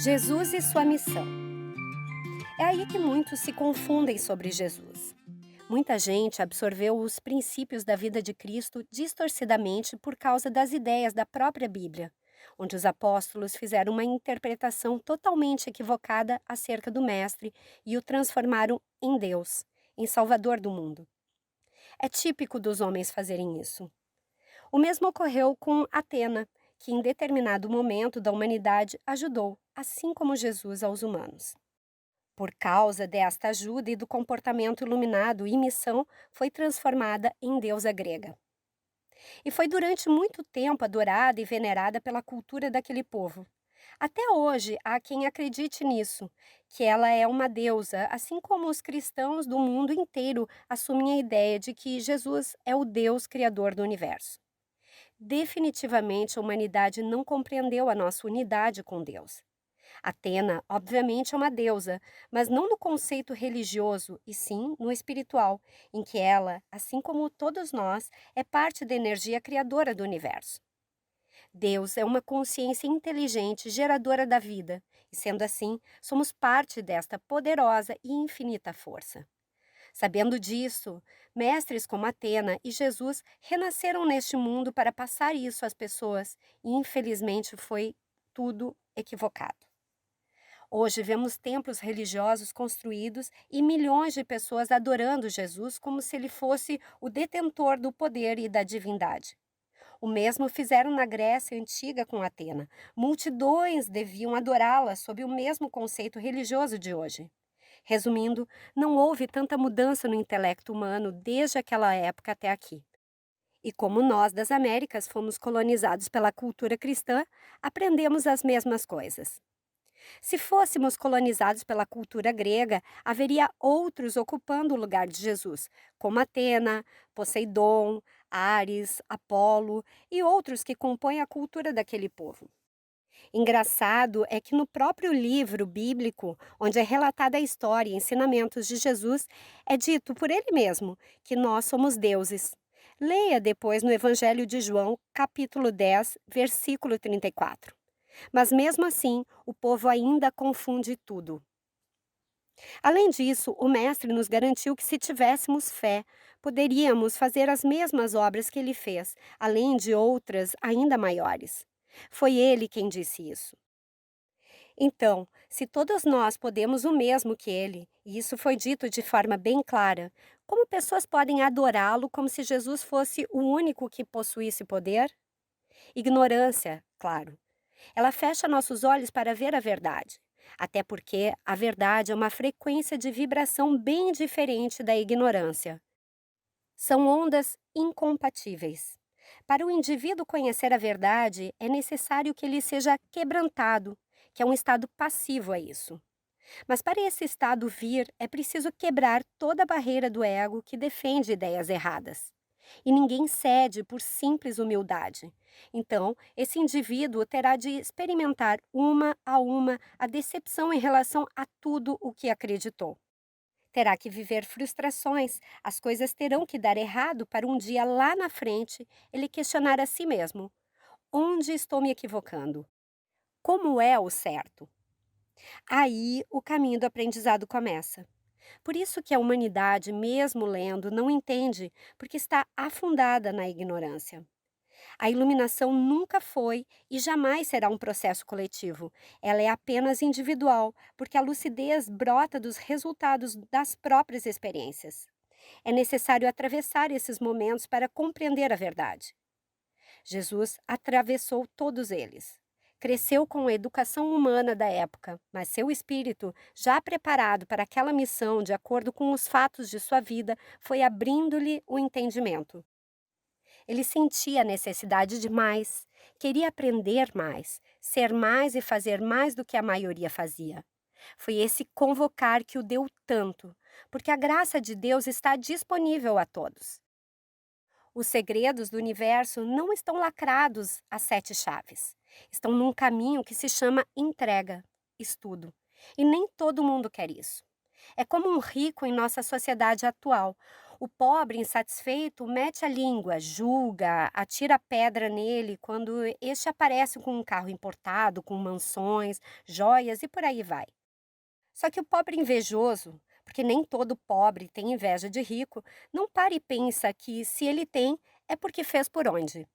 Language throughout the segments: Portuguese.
Jesus e sua missão. É aí que muitos se confundem sobre Jesus. Muita gente absorveu os princípios da vida de Cristo distorcidamente por causa das ideias da própria Bíblia, onde os apóstolos fizeram uma interpretação totalmente equivocada acerca do Mestre e o transformaram em Deus, em Salvador do mundo. É típico dos homens fazerem isso. O mesmo ocorreu com Atena, que em determinado momento da humanidade ajudou, assim como Jesus, aos humanos. Por causa desta ajuda e do comportamento iluminado e missão, foi transformada em deusa grega. E foi durante muito tempo adorada e venerada pela cultura daquele povo. Até hoje há quem acredite nisso, que ela é uma deusa, assim como os cristãos do mundo inteiro assumem a ideia de que Jesus é o Deus criador do universo. Definitivamente a humanidade não compreendeu a nossa unidade com Deus. Atena, obviamente, é uma deusa, mas não no conceito religioso, e sim no espiritual, em que ela, assim como todos nós, é parte da energia criadora do universo. Deus é uma consciência inteligente, geradora da vida, e sendo assim, somos parte desta poderosa e infinita força. Sabendo disso, mestres como Atena e Jesus renasceram neste mundo para passar isso às pessoas, e infelizmente foi tudo equivocado. Hoje vemos templos religiosos construídos e milhões de pessoas adorando Jesus como se ele fosse o detentor do poder e da divindade. O mesmo fizeram na Grécia antiga com Atena. Multidões deviam adorá-la sob o mesmo conceito religioso de hoje. Resumindo, não houve tanta mudança no intelecto humano desde aquela época até aqui. E como nós das Américas fomos colonizados pela cultura cristã, aprendemos as mesmas coisas. Se fôssemos colonizados pela cultura grega, haveria outros ocupando o lugar de Jesus, como Atena, Poseidon, Ares, Apolo e outros que compõem a cultura daquele povo. Engraçado é que no próprio livro bíblico, onde é relatada a história e ensinamentos de Jesus, é dito por ele mesmo que nós somos deuses. Leia depois no Evangelho de João, capítulo 10, versículo 34. Mas mesmo assim, o povo ainda confunde tudo. Além disso, o Mestre nos garantiu que se tivéssemos fé, poderíamos fazer as mesmas obras que ele fez, além de outras ainda maiores. Foi ele quem disse isso. Então, se todos nós podemos o mesmo que ele, e isso foi dito de forma bem clara, como pessoas podem adorá-lo como se Jesus fosse o único que possuísse poder? Ignorância, claro. Ela fecha nossos olhos para ver a verdade. Até porque a verdade é uma frequência de vibração bem diferente da ignorância. São ondas incompatíveis. Para o indivíduo conhecer a verdade, é necessário que ele seja quebrantado, que é um estado passivo a isso. Mas para esse estado vir, é preciso quebrar toda a barreira do ego que defende ideias erradas. E ninguém cede por simples humildade. Então, esse indivíduo terá de experimentar uma a decepção em relação a tudo o que acreditou. Terá que viver frustrações, as coisas terão que dar errado para um dia lá na frente ele questionar a si mesmo: onde estou me equivocando? Como é o certo? Aí o caminho do aprendizado começa. Por isso que a humanidade, mesmo lendo, não entende, porque está afundada na ignorância. A iluminação nunca foi e jamais será um processo coletivo. Ela é apenas individual, porque a lucidez brota dos resultados das próprias experiências. É necessário atravessar esses momentos para compreender a verdade. Jesus atravessou todos eles. Cresceu com a educação humana da época, mas seu espírito, já preparado para aquela missão de acordo com os fatos de sua vida, foi abrindo-lhe o entendimento. Ele sentia a necessidade de mais, queria aprender mais, ser mais e fazer mais do que a maioria fazia. Foi esse convocar que o deu tanto, porque a graça de Deus está disponível a todos. Os segredos do universo não estão lacrados às 7 chaves. Estão num caminho que se chama entrega, estudo. E nem todo mundo quer isso. É como um rico em nossa sociedade atual. O pobre insatisfeito mete a língua, julga, atira pedra nele quando este aparece com um carro importado, com mansões, joias e por aí vai. Só que o pobre invejoso, porque nem todo pobre tem inveja de rico, não para e pensa que se ele tem, é porque fez por onde.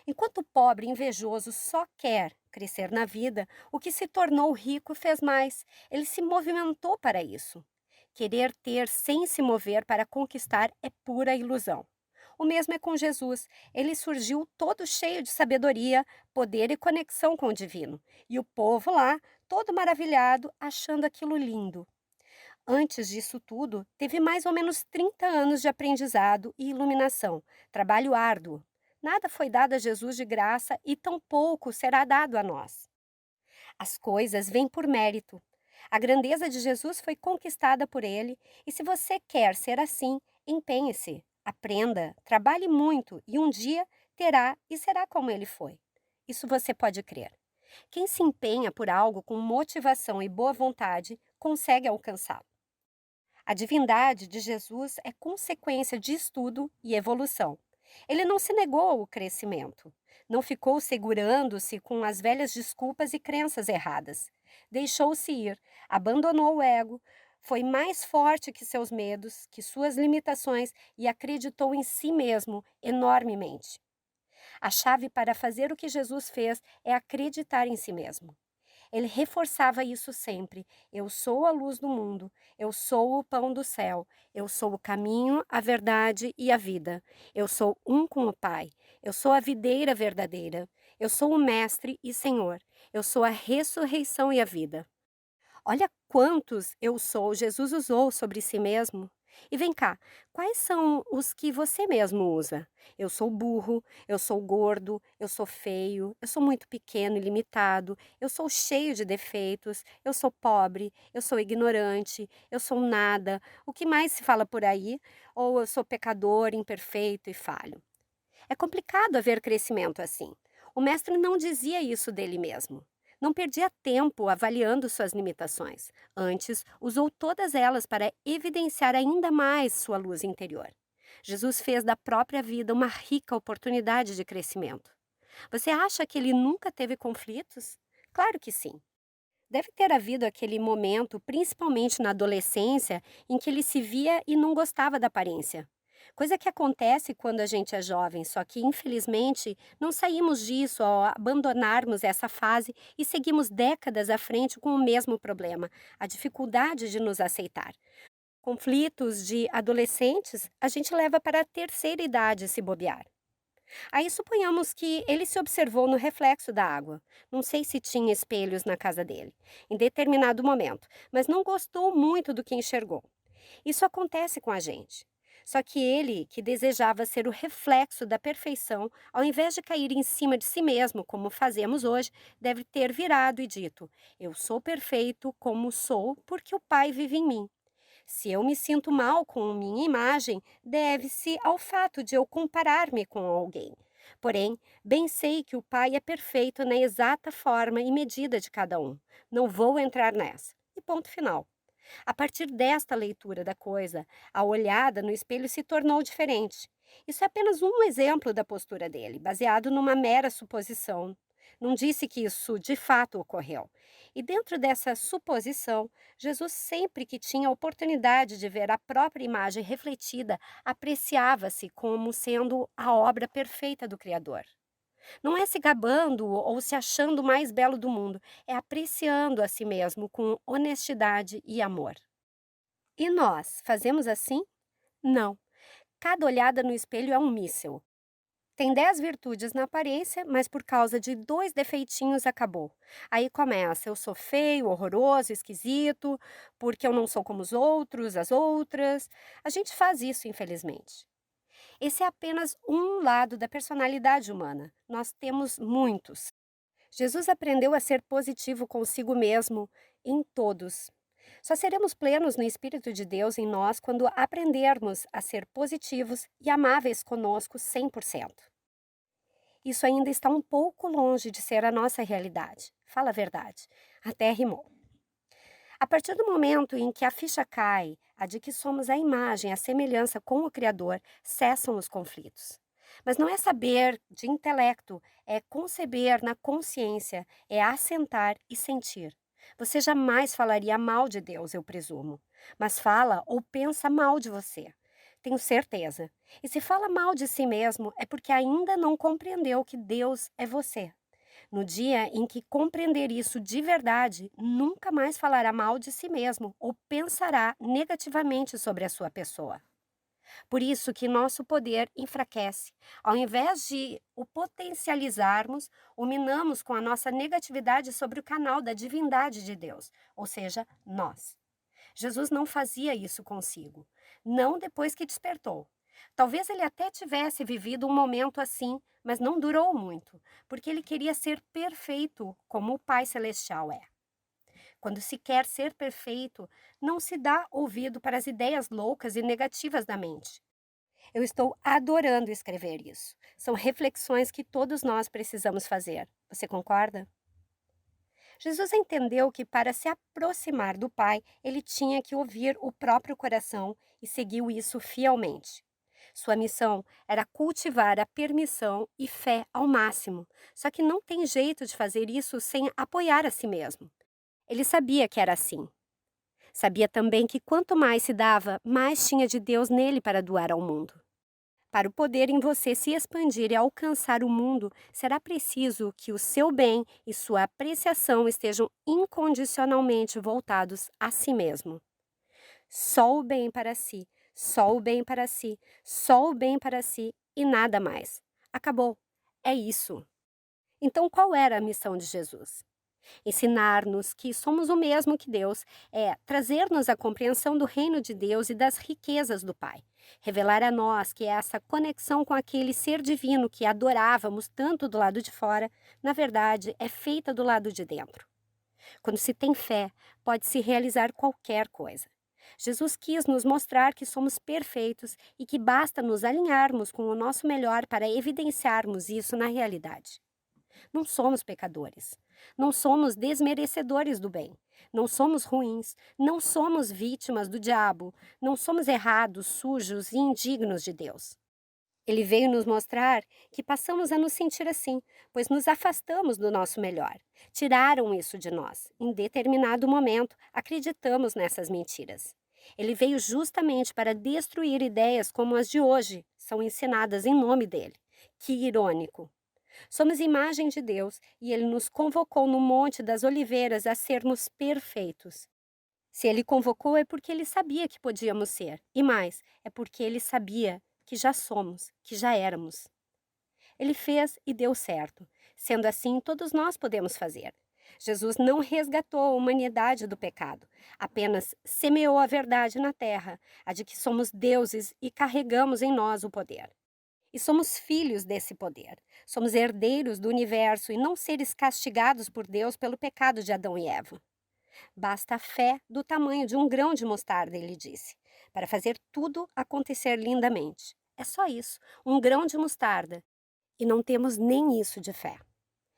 Enquanto o pobre invejoso só quer crescer na vida, o que se tornou rico fez mais. Ele se movimentou para isso. Querer ter sem se mover para conquistar é pura ilusão. O mesmo é com Jesus. Ele surgiu todo cheio de sabedoria, poder e conexão com o divino. E o povo lá, todo maravilhado, achando aquilo lindo. Antes disso tudo, teve mais ou menos 30 anos de aprendizado e iluminação, trabalho árduo. Nada foi dado a Jesus de graça e tampouco será dado a nós. As coisas vêm por mérito. A grandeza de Jesus foi conquistada por ele, e se você quer ser assim, empenhe-se, aprenda, trabalhe muito e um dia terá e será como ele foi. Isso você pode crer. Quem se empenha por algo com motivação e boa vontade consegue alcançá-lo. A divindade de Jesus é consequência de estudo e evolução. Ele não se negou ao crescimento, não ficou segurando-se com as velhas desculpas e crenças erradas. Deixou-se ir, abandonou o ego, foi mais forte que seus medos, que suas limitações e acreditou em si mesmo enormemente. A chave para fazer o que Jesus fez é acreditar em si mesmo. Ele reforçava isso sempre: eu sou a luz do mundo, eu sou o pão do céu, eu sou o caminho, a verdade e a vida. Eu sou um com o Pai, eu sou a videira verdadeira, eu sou o Mestre e Senhor, eu sou a ressurreição e a vida. Olha quantos eu sou Jesus usou sobre si mesmo. E vem cá, quais são os que você mesmo usa? Eu sou burro, eu sou gordo, eu sou feio, eu sou muito pequeno e limitado, eu sou cheio de defeitos, eu sou pobre, eu sou ignorante, eu sou nada. O que mais se fala por aí? Ou eu sou pecador, imperfeito e falho. É complicado haver crescimento assim. O mestre não dizia isso dele mesmo. Não perdia tempo avaliando suas limitações. Antes, usou todas elas para evidenciar ainda mais sua luz interior. Jesus fez da própria vida uma rica oportunidade de crescimento. Você acha que ele nunca teve conflitos? Claro que sim. Deve ter havido aquele momento, principalmente na adolescência, em que ele se via e não gostava da aparência. Coisa que acontece quando a gente é jovem, só que infelizmente não saímos disso ao abandonarmos essa fase e seguimos décadas à frente com o mesmo problema, a dificuldade de nos aceitar. Conflitos de adolescentes a gente leva para a terceira idade se bobear. Aí suponhamos que ele se observou no reflexo da água. Não sei se tinha espelhos na casa dele, em determinado momento, mas não gostou muito do que enxergou. Isso acontece com a gente. Só que ele, que desejava ser o reflexo da perfeição, ao invés de cair em cima de si mesmo, como fazemos hoje, deve ter virado e dito: eu sou perfeito como sou porque o Pai vive em mim. Se eu me sinto mal com minha imagem, deve-se ao fato de eu comparar-me com alguém. Porém, bem sei que o Pai é perfeito na exata forma e medida de cada um. Não vou entrar nessa. E ponto final. A partir desta leitura da coisa, a olhada no espelho se tornou diferente. Isso é apenas um exemplo da postura dele, baseado numa mera suposição. Não disse que isso de fato ocorreu. E dentro dessa suposição, Jesus, sempre que tinha a oportunidade de ver a própria imagem refletida, apreciava-se como sendo a obra perfeita do Criador. Não é se gabando ou se achando o mais belo do mundo, é apreciando a si mesmo com honestidade e amor. E nós, fazemos assim? Não. Cada olhada no espelho é um míssil. Tem 10 virtudes na aparência, mas por causa de 2 defeitinhos acabou. Aí começa: eu sou feio, horroroso, esquisito, porque eu não sou como os outros, as outras. A gente faz isso, infelizmente. Esse é apenas um lado da personalidade humana. Nós temos muitos. Jesus aprendeu a ser positivo consigo mesmo em todos. Só seremos plenos no Espírito de Deus em nós quando aprendermos a ser positivos e amáveis conosco 100%. Isso ainda está um pouco longe de ser a nossa realidade. Fala a verdade. Até rimou. A partir do momento em que a ficha cai, a de que somos a imagem, a semelhança com o Criador, cessam os conflitos. Mas não é saber de intelecto, é conceber na consciência, é assentar e sentir. Você jamais falaria mal de Deus, eu presumo, mas fala ou pensa mal de você. Tenho certeza. E se fala mal de si mesmo, é porque ainda não compreendeu que Deus é você. No dia em que compreender isso de verdade, nunca mais falará mal de si mesmo ou pensará negativamente sobre a sua pessoa. Por isso que nosso poder enfraquece. Ao invés de o potencializarmos, o minamos com a nossa negatividade sobre o canal da divindade de Deus, ou seja, nós. Jesus não fazia isso consigo, não depois que despertou. Talvez ele até tivesse vivido um momento assim, mas não durou muito, porque ele queria ser perfeito como o Pai Celestial é. Quando se quer ser perfeito, não se dá ouvido para as ideias loucas e negativas da mente. Eu estou adorando escrever isso. São reflexões que todos nós precisamos fazer. Você concorda? Jesus entendeu que para se aproximar do Pai, ele tinha que ouvir o próprio coração e seguiu isso fielmente. Sua missão era cultivar a permissão e fé ao máximo, só que não tem jeito de fazer isso sem apoiar a si mesmo. Ele sabia que era assim. Sabia também que quanto mais se dava, mais tinha de Deus nele para doar ao mundo. Para o poder em você se expandir e alcançar o mundo, será preciso que o seu bem e sua apreciação estejam incondicionalmente voltados a si mesmo. Só o bem para si, só o bem para si, só o bem para si e nada mais. Acabou. É isso. Então, qual era a missão de Jesus? Ensinar-nos que somos o mesmo que Deus, é trazer-nos a compreensão do reino de Deus e das riquezas do Pai. Revelar a nós que essa conexão com aquele ser divino que adorávamos tanto do lado de fora, na verdade, é feita do lado de dentro. Quando se tem fé, pode-se realizar qualquer coisa. Jesus quis nos mostrar que somos perfeitos e que basta nos alinharmos com o nosso melhor para evidenciarmos isso na realidade. Não somos pecadores. Não somos desmerecedores do bem. Não somos ruins. Não somos vítimas do diabo. Não somos errados, sujos e indignos de Deus. Ele veio nos mostrar que passamos a nos sentir assim, pois nos afastamos do nosso melhor. Tiraram isso de nós. Em determinado momento, acreditamos nessas mentiras. Ele veio justamente para destruir ideias como as de hoje são ensinadas em nome dele. Que irônico! Somos imagem de Deus e ele nos convocou no Monte das Oliveiras a sermos perfeitos. Se ele convocou é porque ele sabia que podíamos ser, e mais, é porque ele sabia que já somos, que já éramos. Ele fez e deu certo. Sendo assim, todos nós podemos fazer. Jesus não resgatou a humanidade do pecado, apenas semeou a verdade na terra, a de que somos deuses e carregamos em nós o poder. E somos filhos desse poder. Somos herdeiros do universo e não seres castigados por Deus pelo pecado de Adão e Eva. Basta a fé do tamanho de um grão de mostarda, ele disse, para fazer tudo acontecer lindamente. É só isso, um grão de mostarda. E não temos nem isso de fé.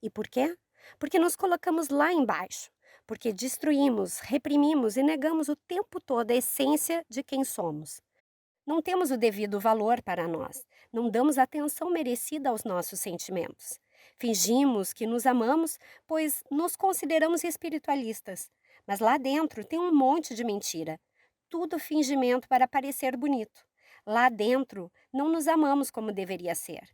E por quê? Porque nos colocamos lá embaixo. Porque destruímos, reprimimos e negamos o tempo todo a essência de quem somos. Não temos o devido valor para nós. Não damos atenção merecida aos nossos sentimentos. Fingimos que nos amamos, pois nos consideramos espiritualistas. Mas lá dentro tem um monte de mentira. Tudo fingimento para parecer bonito. Lá dentro não nos amamos como deveria ser.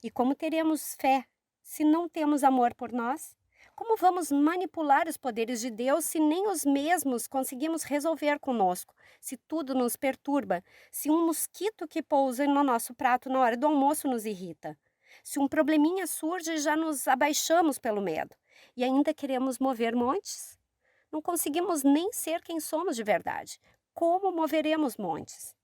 E como teremos fé se não temos amor por nós? Como vamos manipular os poderes de Deus se nem os mesmos conseguimos resolver conosco? Se tudo nos perturba? Se um mosquito que pousa no nosso prato na hora do almoço nos irrita? Se um probleminha surge, já nos abaixamos pelo medo. E ainda queremos mover montes? Não conseguimos nem ser quem somos de verdade. Como moveremos montes?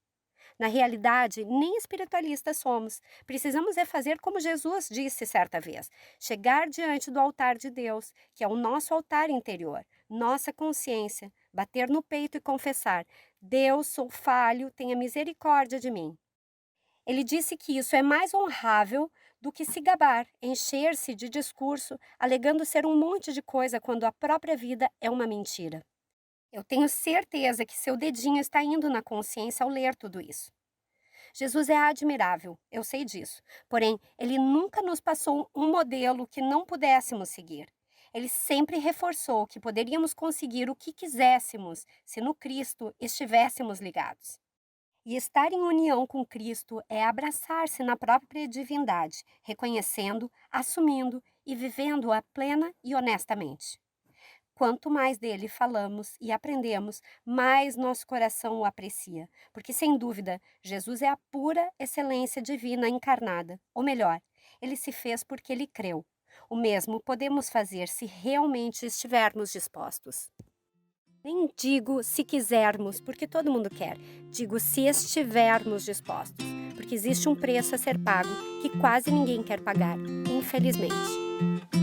Na realidade, nem espiritualistas somos. Precisamos é fazer como Jesus disse certa vez: chegar diante do altar de Deus, que é o nosso altar interior, nossa consciência, bater no peito e confessar: Deus, sou falho, tenha misericórdia de mim. Ele disse que isso é mais honrável do que se gabar, encher-se de discurso, alegando ser um monte de coisa quando a própria vida é uma mentira. Eu tenho certeza que seu dedinho está indo na consciência ao ler tudo isso. Jesus é admirável, eu sei disso. Porém, ele nunca nos passou um modelo que não pudéssemos seguir. Ele sempre reforçou que poderíamos conseguir o que quiséssemos se no Cristo estivéssemos ligados. E estar em união com Cristo é abraçar-se na própria divindade, reconhecendo, assumindo e vivendo-a plena e honestamente. Quanto mais dele falamos e aprendemos, mais nosso coração o aprecia, porque sem dúvida, Jesus é a pura excelência divina encarnada, ou melhor, ele se fez porque ele creu. O mesmo podemos fazer se realmente estivermos dispostos. Nem digo se quisermos, porque todo mundo quer. Digo se estivermos dispostos, porque existe um preço a ser pago que quase ninguém quer pagar, infelizmente.